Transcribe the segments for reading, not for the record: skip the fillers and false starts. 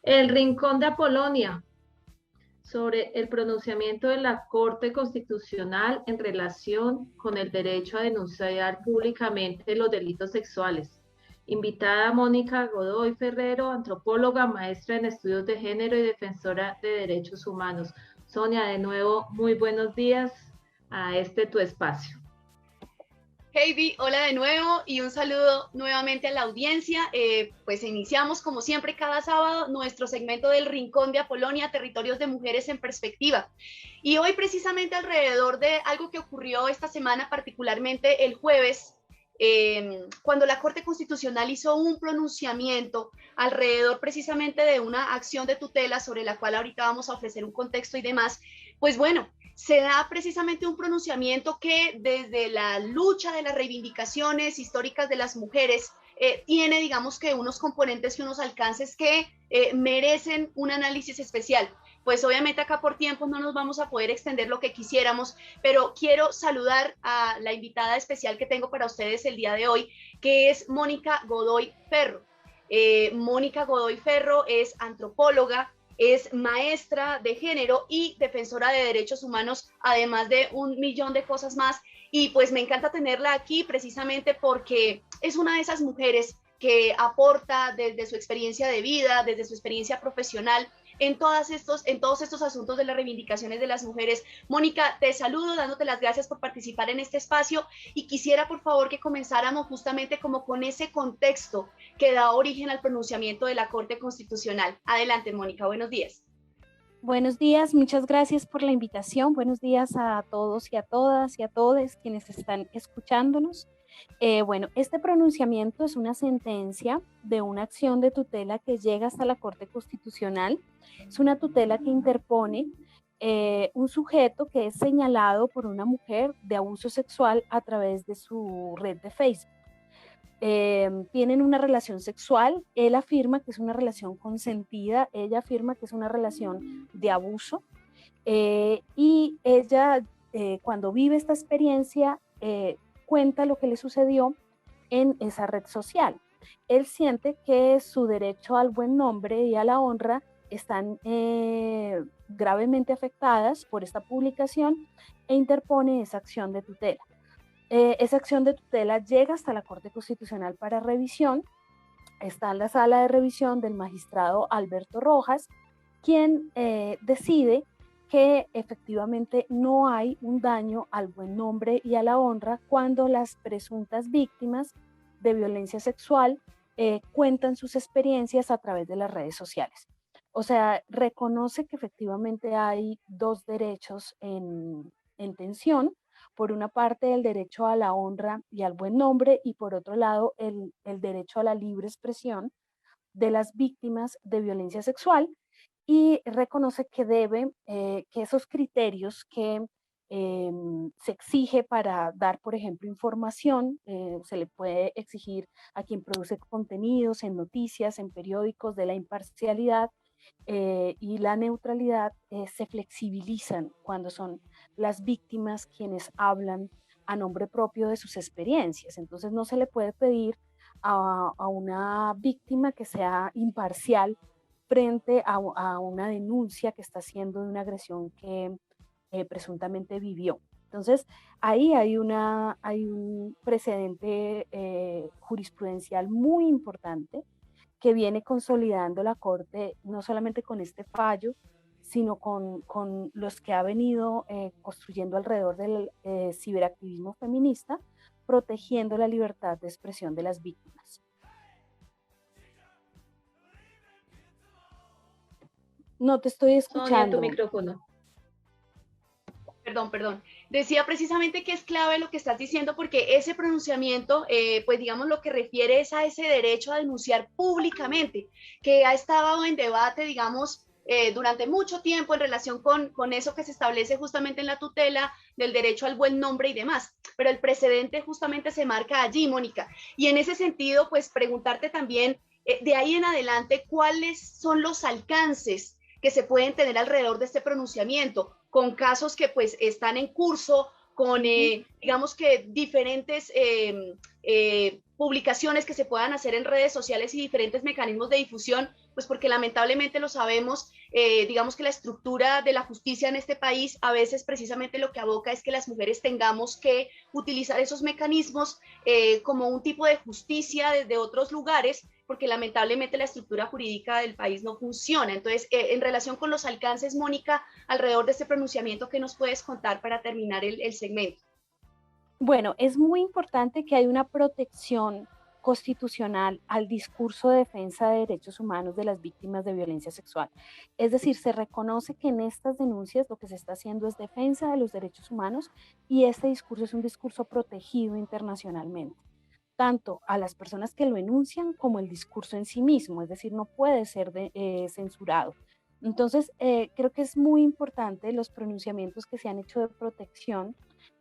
El Rincón de Apolonia, sobre el pronunciamiento de la Corte Constitucional en relación con el derecho a denunciar públicamente los delitos sexuales. Invitada Mónica Godoy Ferrero, antropóloga, maestra en estudios de género y defensora de derechos humanos. Sonia, de nuevo, muy buenos días a tu espacio. Heidi, hola de nuevo y un saludo nuevamente a la audiencia. Pues iniciamos como siempre cada sábado nuestro segmento del Rincón de Apolonia, Territorios de Mujeres en Perspectiva. Y hoy precisamente alrededor de algo que ocurrió esta semana, particularmente el jueves, cuando la Corte Constitucional hizo un pronunciamiento alrededor precisamente de una acción de tutela sobre la cual ahorita vamos a ofrecer un contexto y demás, pues bueno, se da precisamente un pronunciamiento que desde la lucha de las reivindicaciones históricas de las mujeres tiene, digamos que unos componentes y unos alcances que merecen un análisis especial. Pues obviamente acá por tiempo no nos vamos a poder extender lo que quisiéramos, pero quiero saludar a la invitada especial que tengo para ustedes el día de hoy, que es Mónica Godoy Ferro. Mónica Godoy Ferro es antropóloga, es maestra de género y defensora de derechos humanos, además de un millón de cosas más. Y pues me encanta tenerla aquí precisamente porque es una de esas mujeres que aporta desde su experiencia de vida, desde su experiencia profesional, en todos estos asuntos de las reivindicaciones de las mujeres. Mónica, te saludo dándote las gracias por participar en este espacio y quisiera por favor que comenzáramos justamente como con ese contexto que da origen al pronunciamiento de la Corte Constitucional. Adelante, Mónica, buenos días. Buenos días, muchas gracias por la invitación. Buenos días a todos y a todas y a todos quienes están escuchándonos. Bueno, este pronunciamiento es una sentencia de una acción de tutela que llega hasta la Corte Constitucional. Es una tutela que interpone un sujeto que es señalado por una mujer de abuso sexual a través de su red de Facebook. Tienen una relación sexual, él afirma que es una relación consentida, ella afirma que es una relación de abuso, y ella cuando vive esta experiencia cuenta lo que le sucedió en esa red social. Él siente que su derecho al buen nombre y a la honra están gravemente afectadas por esta publicación e interpone esa acción de tutela. Esa acción de tutela llega hasta la Corte Constitucional para revisión. Está en la sala de revisión del magistrado Alberto Rojas, quien decide que efectivamente no hay un daño al buen nombre y a la honra cuando las presuntas víctimas de violencia sexual cuentan sus experiencias a través de las redes sociales. O sea, reconoce que efectivamente hay dos derechos en tensión. Por una parte, el derecho a la honra y al buen nombre, y por otro lado, el derecho a la libre expresión de las víctimas de violencia sexual, y reconoce que que esos criterios que se exige para dar, por ejemplo, información, se le puede exigir a quien produce contenidos en noticias, en periódicos, de la imparcialidad y la neutralidad, se flexibilizan cuando son las víctimas quienes hablan a nombre propio de sus experiencias. Entonces no se le puede pedir a una víctima que sea imparcial frente a una denuncia que está haciendo de una agresión que presuntamente vivió. Entonces, ahí hay un precedente jurisprudencial muy importante que viene consolidando la Corte, no solamente con este fallo, sino con los que ha venido construyendo alrededor del ciberactivismo feminista, protegiendo la libertad de expresión de las víctimas. No te estoy escuchando. Sonia, tu micrófono. Perdón. Decía precisamente que es clave lo que estás diciendo porque ese pronunciamiento, pues digamos lo que refiere es a ese derecho a denunciar públicamente, que ha estado en debate, digamos, durante mucho tiempo en relación con eso que se establece justamente en la tutela del derecho al buen nombre y demás. Pero el precedente justamente se marca allí, Mónica. Y en ese sentido, pues preguntarte también, de ahí en adelante, ¿cuáles son los alcances que se pueden tener alrededor de este pronunciamiento, con casos que pues están en curso con, digamos que diferentes publicaciones que se puedan hacer en redes sociales y diferentes mecanismos de difusión, pues porque lamentablemente lo sabemos, digamos que la estructura de la justicia en este país a veces precisamente lo que aboca es que las mujeres tengamos que utilizar esos mecanismos como un tipo de justicia desde otros lugares, porque lamentablemente la estructura jurídica del país no funciona. Entonces, en relación con los alcances, Mónica, alrededor de este pronunciamiento, ¿qué nos puedes contar para terminar el segmento? Bueno, es muy importante que haya una protección constitucional al discurso de defensa de derechos humanos de las víctimas de violencia sexual. Es decir, se reconoce que en estas denuncias lo que se está haciendo es defensa de los derechos humanos y este discurso es un discurso protegido internacionalmente, tanto a las personas que lo enuncian como el discurso en sí mismo, es decir, no puede ser censurado. Entonces, creo que es muy importante los pronunciamientos que se han hecho de protección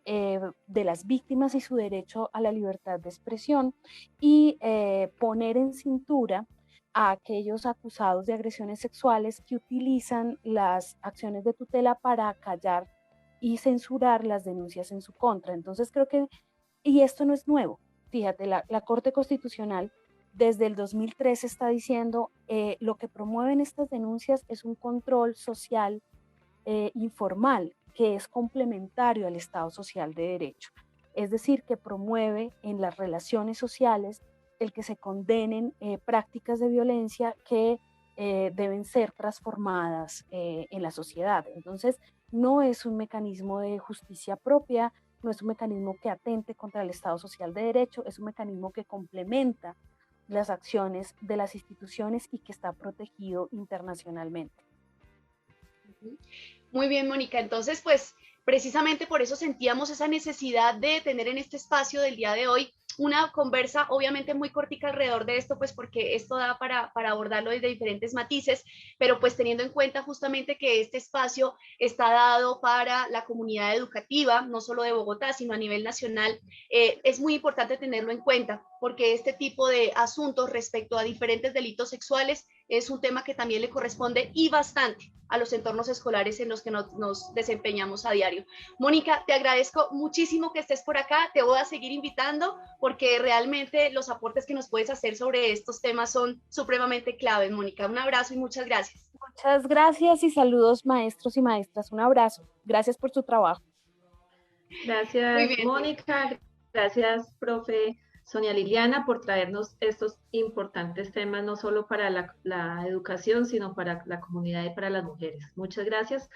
de las víctimas y su derecho a la libertad de expresión y poner en cintura a aquellos acusados de agresiones sexuales que utilizan las acciones de tutela para callar y censurar las denuncias en su contra. Entonces creo que, y esto no es nuevo, fíjate, la Corte Constitucional desde el 2003 está diciendo lo que promueven estas denuncias es un control social informal que es complementario al Estado social de derecho. Es decir, que promueve en las relaciones sociales el que se condenen prácticas de violencia que deben ser transformadas en la sociedad. Entonces, no es un mecanismo de justicia propia, no es un mecanismo que atente contra el Estado social de derecho, es un mecanismo que complementa las acciones de las instituciones y que está protegido internacionalmente. Muy bien, Mónica. Entonces, pues precisamente por eso sentíamos esa necesidad de tener en este espacio del día de hoy una conversa obviamente muy cortica alrededor de esto, pues porque esto da para abordarlo desde diferentes matices, pero pues teniendo en cuenta justamente que este espacio está dado para la comunidad educativa, no solo de Bogotá, sino a nivel nacional, es muy importante tenerlo en cuenta, porque este tipo de asuntos respecto a diferentes delitos sexuales es un tema que también le corresponde y bastante a los entornos escolares en los que nos desempeñamos a diario. Mónica, te agradezco muchísimo que estés por acá, te voy a seguir invitando porque realmente los aportes que nos puedes hacer sobre estos temas son supremamente claves, Mónica. Un abrazo y muchas gracias. Muchas gracias y saludos maestros y maestras. Un abrazo. Gracias por su trabajo. Gracias, Muy bien, Mónica. Gracias, profe Sonia Liliana, por traernos estos importantes temas, no solo para la educación, sino para la comunidad y para las mujeres. Muchas gracias.